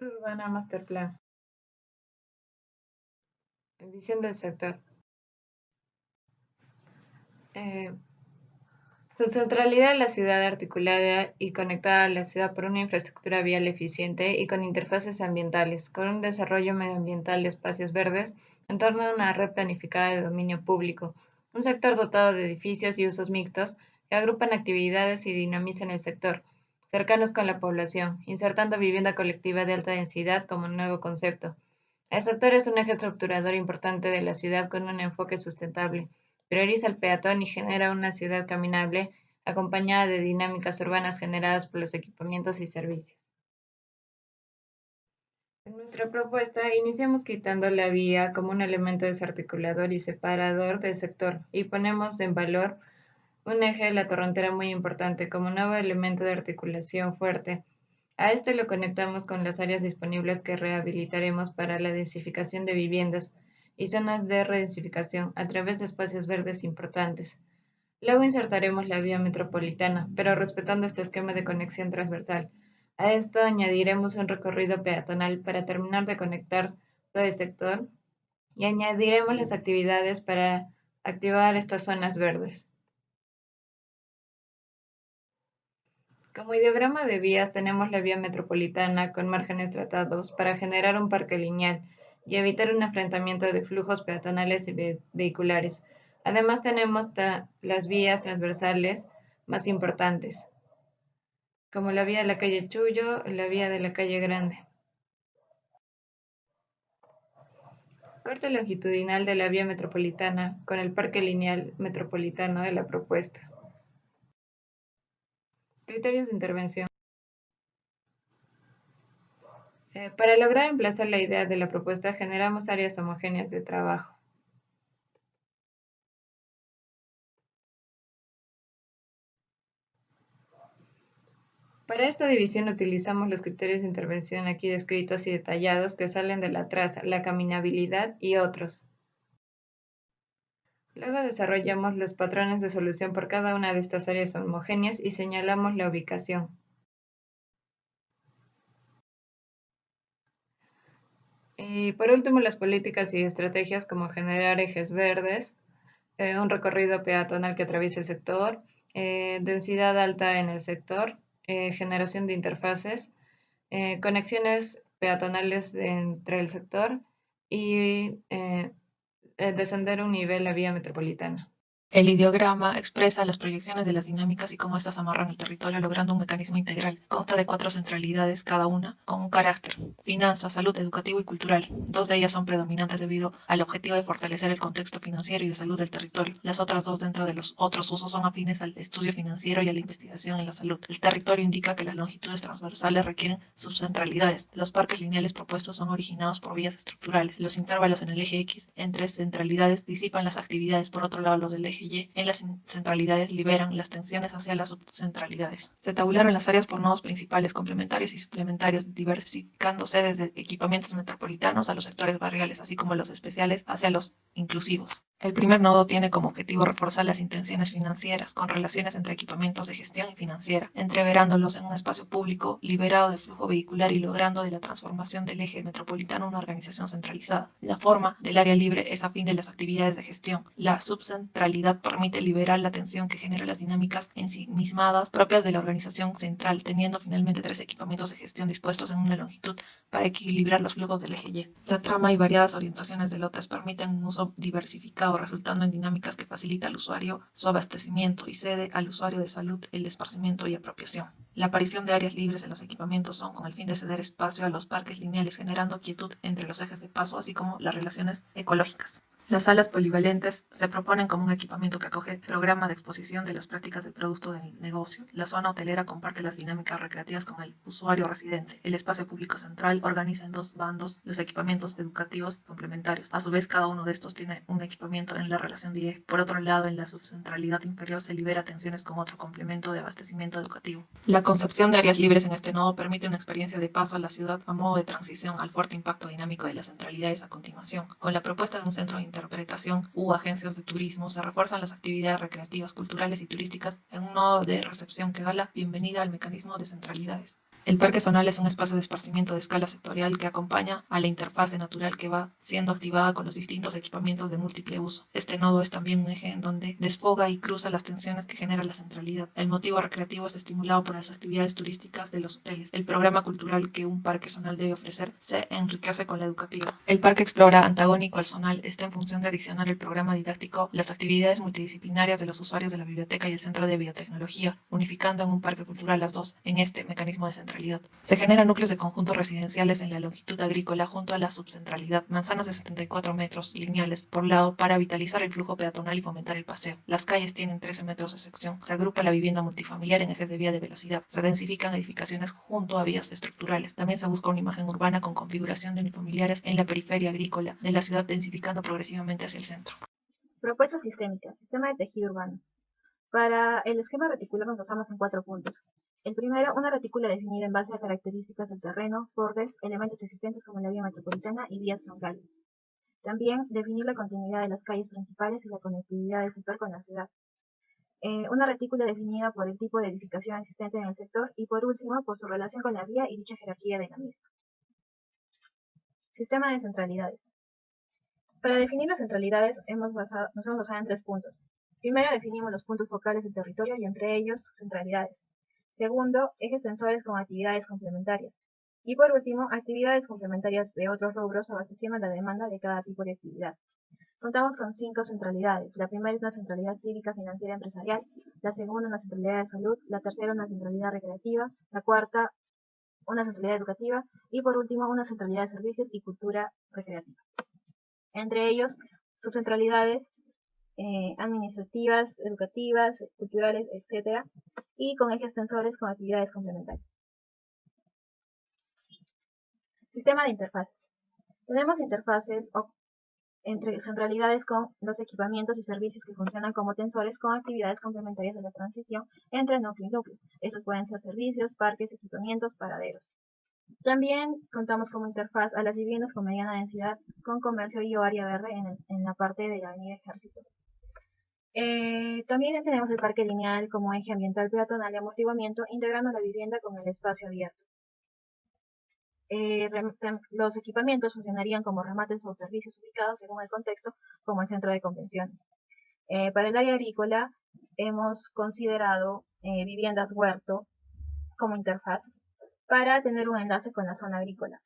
Urbana Master Plan. Visión del sector. Eh, Su centralidad es la ciudad articulada y conectada a la ciudad por una infraestructura vial eficiente y con interfaces ambientales, con un desarrollo medioambiental de espacios verdes en torno a una red planificada de dominio público, un sector dotado de edificios y usos mixtos que agrupan actividades y dinamizan el sector, cercanos con la población, insertando vivienda colectiva de alta densidad como un nuevo concepto. El sector es un eje estructurador importante de la ciudad con un enfoque sustentable. Prioriza al peatón y genera una ciudad caminable, acompañada de dinámicas urbanas generadas por los equipamientos y servicios. En nuestra propuesta, iniciamos quitando la vía como un elemento desarticulador y separador del sector y ponemos en valor un eje de la torrentera muy importante como nuevo elemento de articulación fuerte. A este lo conectamos con las áreas disponibles que rehabilitaremos para la densificación de viviendas y zonas de redensificación a través de espacios verdes importantes. Luego insertaremos la vía metropolitana, pero respetando este esquema de conexión transversal. A esto añadiremos un recorrido peatonal para terminar de conectar todo el sector y añadiremos las actividades para activar estas zonas verdes. Como ideograma de vías tenemos la vía metropolitana con márgenes tratados para generar un parque lineal y evitar un enfrentamiento de flujos peatonales y vehiculares. Además tenemos las vías transversales más importantes, como la vía de la calle Chullo y la vía de la calle Grande. Corte longitudinal de la vía metropolitana con el parque lineal metropolitano de la propuesta. Criterios de intervención. Para lograr emplazar la idea de la propuesta, generamos áreas homogéneas de trabajo. Para esta división utilizamos los criterios de intervención aquí descritos y detallados que salen de la traza, la caminabilidad y otros. Luego desarrollamos los patrones de solución por cada una de estas áreas homogéneas y señalamos la ubicación. Y por último, las políticas y estrategias como generar ejes verdes, un recorrido peatonal que atraviese el sector, densidad alta en el sector, generación de interfaces, conexiones peatonales entre el sector y descender un nivel la vía metropolitana. El ideograma expresa las proyecciones de las dinámicas y cómo éstas amarran el territorio logrando un mecanismo integral. Consta de 4 centralidades, cada una con un carácter: finanza, salud, educativo y cultural. 2 de ellas son predominantes debido al objetivo de fortalecer el contexto financiero y de salud del territorio. Las otras 2 dentro de los otros usos son afines al estudio financiero y a la investigación en la salud. El territorio indica que las longitudes transversales requieren subcentralidades. Los parques lineales propuestos son originados por vías estructurales. Los intervalos en el eje X entre centralidades disipan las actividades. Por otro lado, los del eje Y en las centralidades liberan las tensiones hacia las subcentralidades. Se tabularon las áreas por nodos principales, complementarios y suplementarios, diversificándose desde equipamientos metropolitanos a los sectores barriales, así como los especiales hacia los inclusivos. El primer nodo tiene como objetivo reforzar las intenciones financieras, con relaciones entre equipamientos de gestión y financiera, entreverándolos en un espacio público liberado de flujo vehicular y logrando de la transformación del eje metropolitano una organización centralizada. La forma del área libre es afín de las actividades de gestión. La subcentralidad permite liberar la tensión que genera las dinámicas ensimismadas propias de la organización central, teniendo finalmente 3 equipamientos de gestión dispuestos en una longitud para equilibrar los flujos del eje Y. La trama y variadas orientaciones de lotes permiten un uso diversificado, resultando en dinámicas que facilita al usuario su abastecimiento y cede al usuario de salud el esparcimiento y apropiación. La aparición de áreas libres en los equipamientos son con el fin de ceder espacio a los parques lineales, generando quietud entre los ejes de paso, así como las relaciones ecológicas. Las salas polivalentes se proponen como un equipamiento que acoge programa de exposición de las prácticas del producto del negocio. La zona hotelera comparte las dinámicas recreativas con el usuario residente. El espacio público central organiza en 2 bandos los equipamientos educativos complementarios. A su vez, cada uno de estos tiene un equipamiento en la relación directa. Por otro lado, en la subcentralidad inferior se libera tensiones con otro complemento de abastecimiento educativo. La concepción de áreas libres en este nodo permite una experiencia de paso a la ciudad a modo de transición al fuerte impacto dinámico de las centralidades a continuación. Con la propuesta de un centro de interpretación u agencias de turismo, se refuerzan las actividades recreativas, culturales y turísticas en un nodo de recepción que da la bienvenida al mecanismo de centralidades. El parque zonal es un espacio de esparcimiento de escala sectorial que acompaña a la interfase natural que va siendo activada con los distintos equipamientos de múltiple uso. Este nodo es también un eje en donde desfoga y cruza las tensiones que genera la centralidad. El motivo recreativo es estimulado por las actividades turísticas de los hoteles. El programa cultural que un parque zonal debe ofrecer se enriquece con la educativa. El parque explora, antagónico al zonal, está en función de adicionar el programa didáctico las actividades multidisciplinarias de los usuarios de la biblioteca y el centro de biotecnología, unificando en un parque cultural las dos en este mecanismo de centralidad. Se generan núcleos de conjuntos residenciales en la longitud agrícola junto a la subcentralidad, manzanas de 74 metros lineales por lado para vitalizar el flujo peatonal y fomentar el paseo. Las calles tienen 13 metros de sección. Se agrupa la vivienda multifamiliar en ejes de vía de velocidad. Se densifican edificaciones junto a vías estructurales. También se busca una imagen urbana con configuración de unifamiliares en la periferia agrícola de la ciudad, densificando progresivamente hacia el centro. Propuesta sistémica, sistema de tejido urbano. Para el esquema reticular nos basamos en 4 puntos. El primero, una retícula definida en base a características del terreno, bordes, elementos existentes como la vía metropolitana y vías troncales. También, definir la continuidad de las calles principales y la conectividad del sector con la ciudad. Una retícula definida por el tipo de edificación existente en el sector y, por último, por su relación con la vía y dicha jerarquía de la misma. Sistema de centralidades. Para definir las centralidades nos hemos basado en 3 puntos. Primero, definimos los puntos focales del territorio y entre ellos sus centralidades. Segundo, ejes tensores con actividades complementarias. Y por último, actividades complementarias de otros rubros abasteciendo la demanda de cada tipo de actividad. Contamos con 5 centralidades. La primera es una centralidad cívica, financiera, empresarial. La segunda, una centralidad de salud. La tercera, una centralidad recreativa. La cuarta, una centralidad educativa. Y por último, una centralidad de servicios y cultura recreativa. Entre ellos, subcentralidades administrativas, educativas, culturales, etc. Y con ejes tensores con actividades complementarias. Sistema de interfaces. Tenemos interfaces entre centralidades con los equipamientos y servicios que funcionan como tensores con actividades complementarias de la transición entre núcleo y núcleo. Estos pueden ser servicios, parques, equipamientos, paraderos. También contamos como interfaz a las viviendas con mediana densidad con comercio y o área verde en la parte de la avenida Ejército. También tenemos el parque lineal como eje ambiental peatonal y amortiguamiento, integrando la vivienda con el espacio abierto. Los equipamientos funcionarían como remates o servicios ubicados según el contexto, como el centro de convenciones. Para el área agrícola hemos considerado viviendas huerto como interfaz para tener un enlace con la zona agrícola.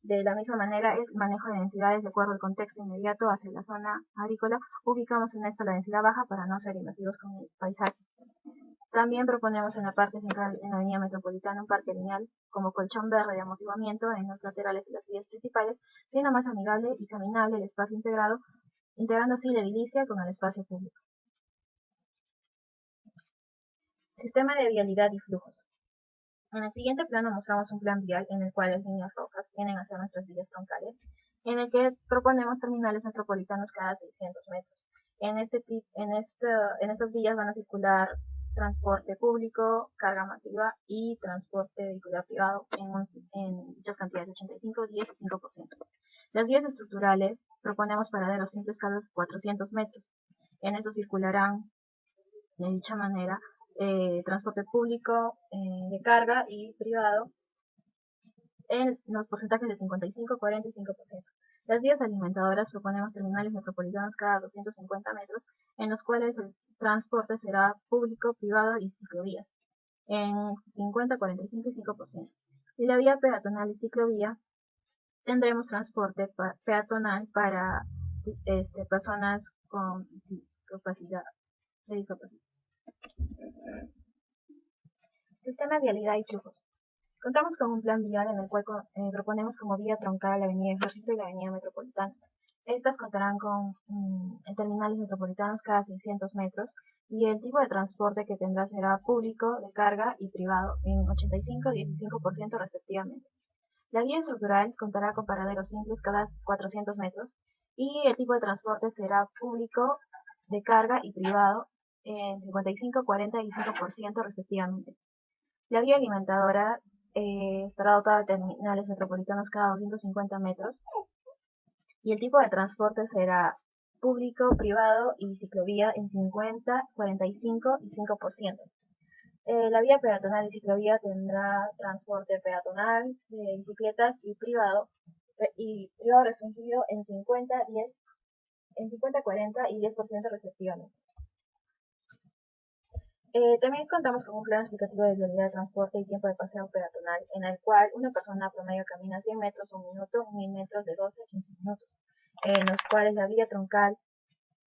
De la misma manera, el manejo de densidades de acuerdo al contexto inmediato hacia la zona agrícola, ubicamos en esta la densidad baja para no ser invasivos con el paisaje. También proponemos en la parte central, en la avenida metropolitana, un parque lineal como colchón verde de amortiguamiento en los laterales y las vías principales, siendo más amigable y caminable el espacio integrado, integrando así la edilicia con el espacio público. Sistema de vialidad y flujos. En el siguiente plano mostramos un plan vial en el cual las líneas rojas vienen a ser nuestras vías troncales, en el que proponemos terminales metropolitanos cada 600 metros. En estas vías van a circular transporte público, carga masiva y transporte vehicular privado en dichas cantidades de 85, 10 y 5%. Las vías estructurales proponemos paraderos simples cada 400 metros. En eso circularán de dicha manera transporte público de carga y privado en los porcentajes de 55, 40 y 5%. Las vías alimentadoras proponemos terminales metropolitanos cada 250 metros, en los cuales el transporte será público, privado y ciclovías, en 50, 45 y 5%. Y la vía peatonal y ciclovía tendremos transporte peatonal para personas con discapacidad. Sistema de vialidad y flujos. Contamos con un plan vial en el cual proponemos como vía troncal la avenida Ejército y la avenida Metropolitana. Estas contarán con terminales metropolitanos cada 600 metros y el tipo de transporte que tendrá será público, de carga y privado en 85 y 15% respectivamente. La vía estructural contará con paraderos simples cada 400 metros y el tipo de transporte será público, de carga y privado en 55, 40 y 5% respectivamente. La vía alimentadora estará dotada de terminales metropolitanos cada 250 metros y el tipo de transporte será público, privado y ciclovía en 50, 45 y 5%. La vía peatonal y ciclovía tendrá transporte peatonal, de bicicletas y privado restringido en 50, 40 y 10% respectivamente. También contamos con un plan explicativo de vialidad de transporte y tiempo de paseo peatonal, en el cual una persona promedio camina 100 metros un minuto, 1000 metros de 12 a 15 minutos, en los cuales la vía troncal,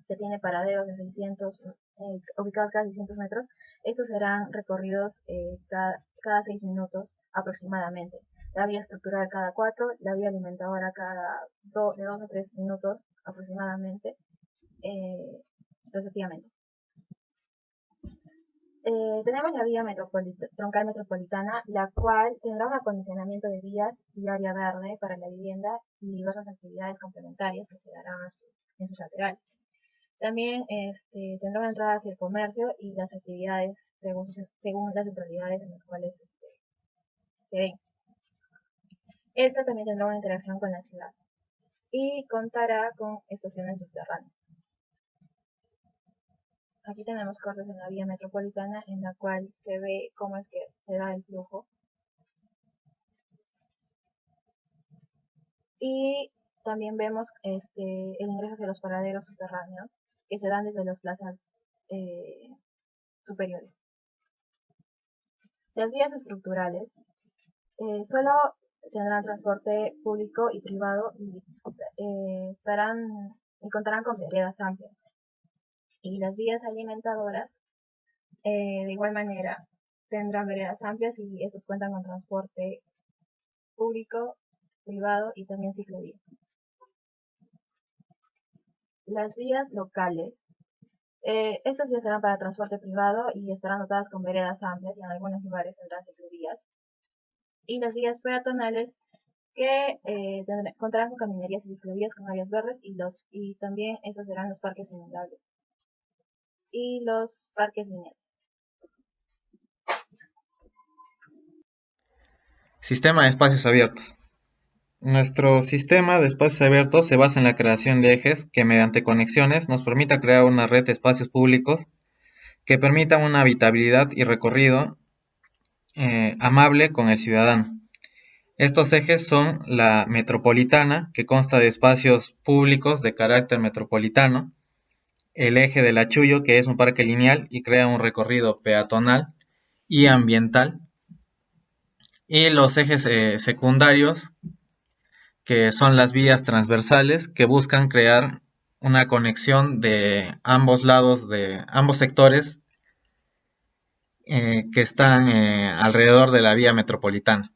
que tiene paraderos de 600, ubicados cada 600 metros, estos serán recorridos cada 6 minutos aproximadamente. La vía estructural cada 4, la vía alimentadora de 2 a 3 minutos aproximadamente, respectivamente. Tenemos la vía troncal metropolitana, la cual tendrá un acondicionamiento de vías y área verde para la vivienda y diversas actividades complementarias que se darán en sus laterales. También tendrá una entrada hacia el comercio y las actividades según las centralidades en las cuales se ven. Esta también tendrá una interacción con la ciudad y contará con estaciones subterráneas. Aquí tenemos cortes en la vía metropolitana en la cual se ve cómo es que se da el flujo. Y también vemos el ingreso hacia los paraderos subterráneos que se dan desde las plazas superiores. Las vías estructurales solo tendrán transporte público y privado y contarán con veredas amplias. Y las vías alimentadoras, de igual manera, tendrán veredas amplias y estos cuentan con transporte público, privado y también ciclovía. Las vías locales, estas vías serán para transporte privado y estarán dotadas con veredas amplias y en algunos lugares tendrán ciclovías. Y las vías peatonales que contarán con caminerías y ciclovías con áreas verdes y también estos serán los parques inundables y los parques lineales. Sistema de espacios abiertos. Nuestro sistema de espacios abiertos se basa en la creación de ejes que mediante conexiones nos permita crear una red de espacios públicos que permitan una habitabilidad y recorrido amable con el ciudadano. Estos ejes son la metropolitana, que consta de espacios públicos de carácter metropolitano, el eje del Achullo, que es un parque lineal y crea un recorrido peatonal y ambiental, y los ejes secundarios, que son las vías transversales, que buscan crear una conexión de ambos lados, de ambos sectores que están alrededor de la vía metropolitana.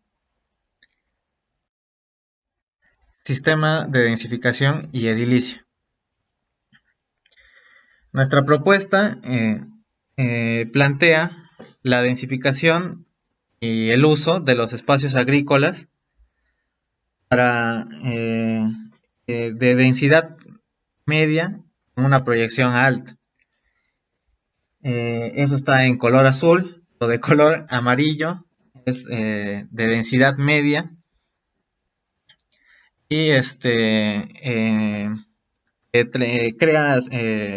Sistema de densificación y edilicio. Nuestra propuesta plantea la densificación y el uso de los espacios agrícolas de densidad media con una proyección alta. Eso está en color azul, o de color amarillo es de densidad media y crea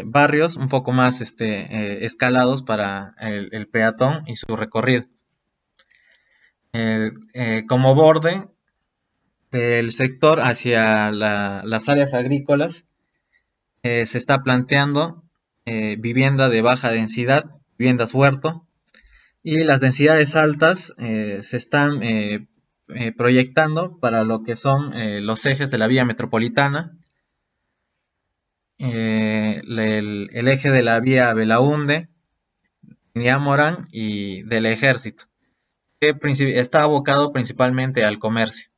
barrios un poco más escalados para el peatón y su recorrido. Como borde del sector hacia las áreas agrícolas se está planteando vivienda de baja densidad, viviendas huerto, y las densidades altas se están proyectando para lo que son los ejes de la vía metropolitana, el eje de la vía Belaúnde, Unidad Morán y del Ejército, que está abocado principalmente al comercio.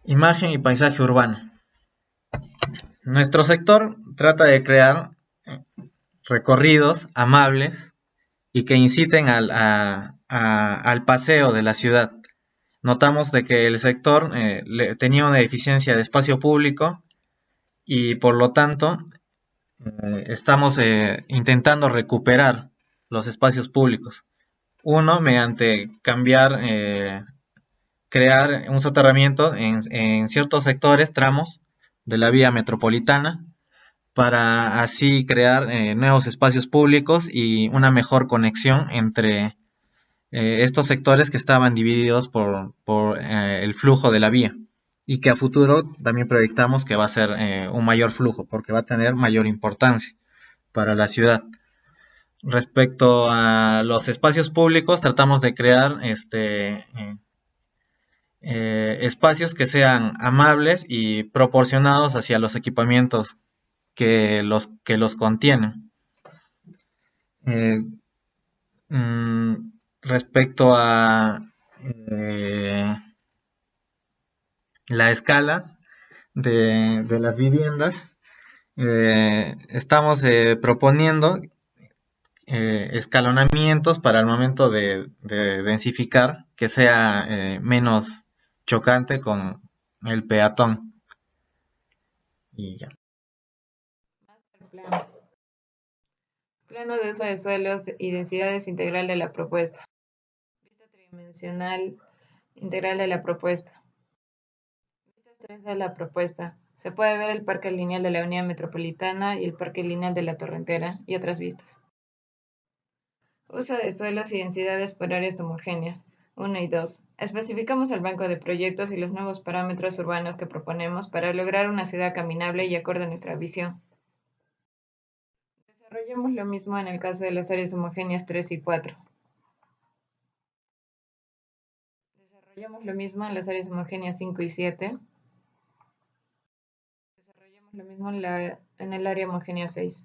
Imagen y paisaje urbano. Nuestro sector trata de crear recorridos amables y que inciten al paseo de la ciudad. Notamos de que el sector tenía una deficiencia de espacio público y por lo tanto estamos intentando recuperar los espacios públicos. Uno, mediante crear un soterramiento en ciertos sectores, tramos de la vía metropolitana, para así crear nuevos espacios públicos y una mejor conexión entre estos sectores que estaban divididos por el flujo de la vía y que a futuro también proyectamos que va a ser un mayor flujo porque va a tener mayor importancia para la ciudad. Respecto a los espacios públicos, tratamos de crear espacios que sean amables y proporcionados hacia los equipamientos que los contienen. Eh, Respecto a la escala de las viviendas, estamos proponiendo escalonamientos para el momento de densificar que sea menos chocante con el peatón. Y ya. Plano. Plano de uso de suelos y densidades integral de la propuesta. Vista tridimensional integral de la propuesta. Vista 3 de la propuesta. Se puede ver el parque lineal de la Avenida Metropolitana y el parque lineal de la Torrentera y otras vistas. Uso de suelos y densidades por áreas homogéneas. 1 y 2. Especificamos el banco de proyectos y los nuevos parámetros urbanos que proponemos para lograr una ciudad caminable y acorde a nuestra visión. Desarrollamos lo mismo en el caso de las áreas homogéneas 3 y 4. Desarrollamos lo mismo en las áreas homogéneas 5 y 7. Desarrollamos lo mismo en el área homogénea 6.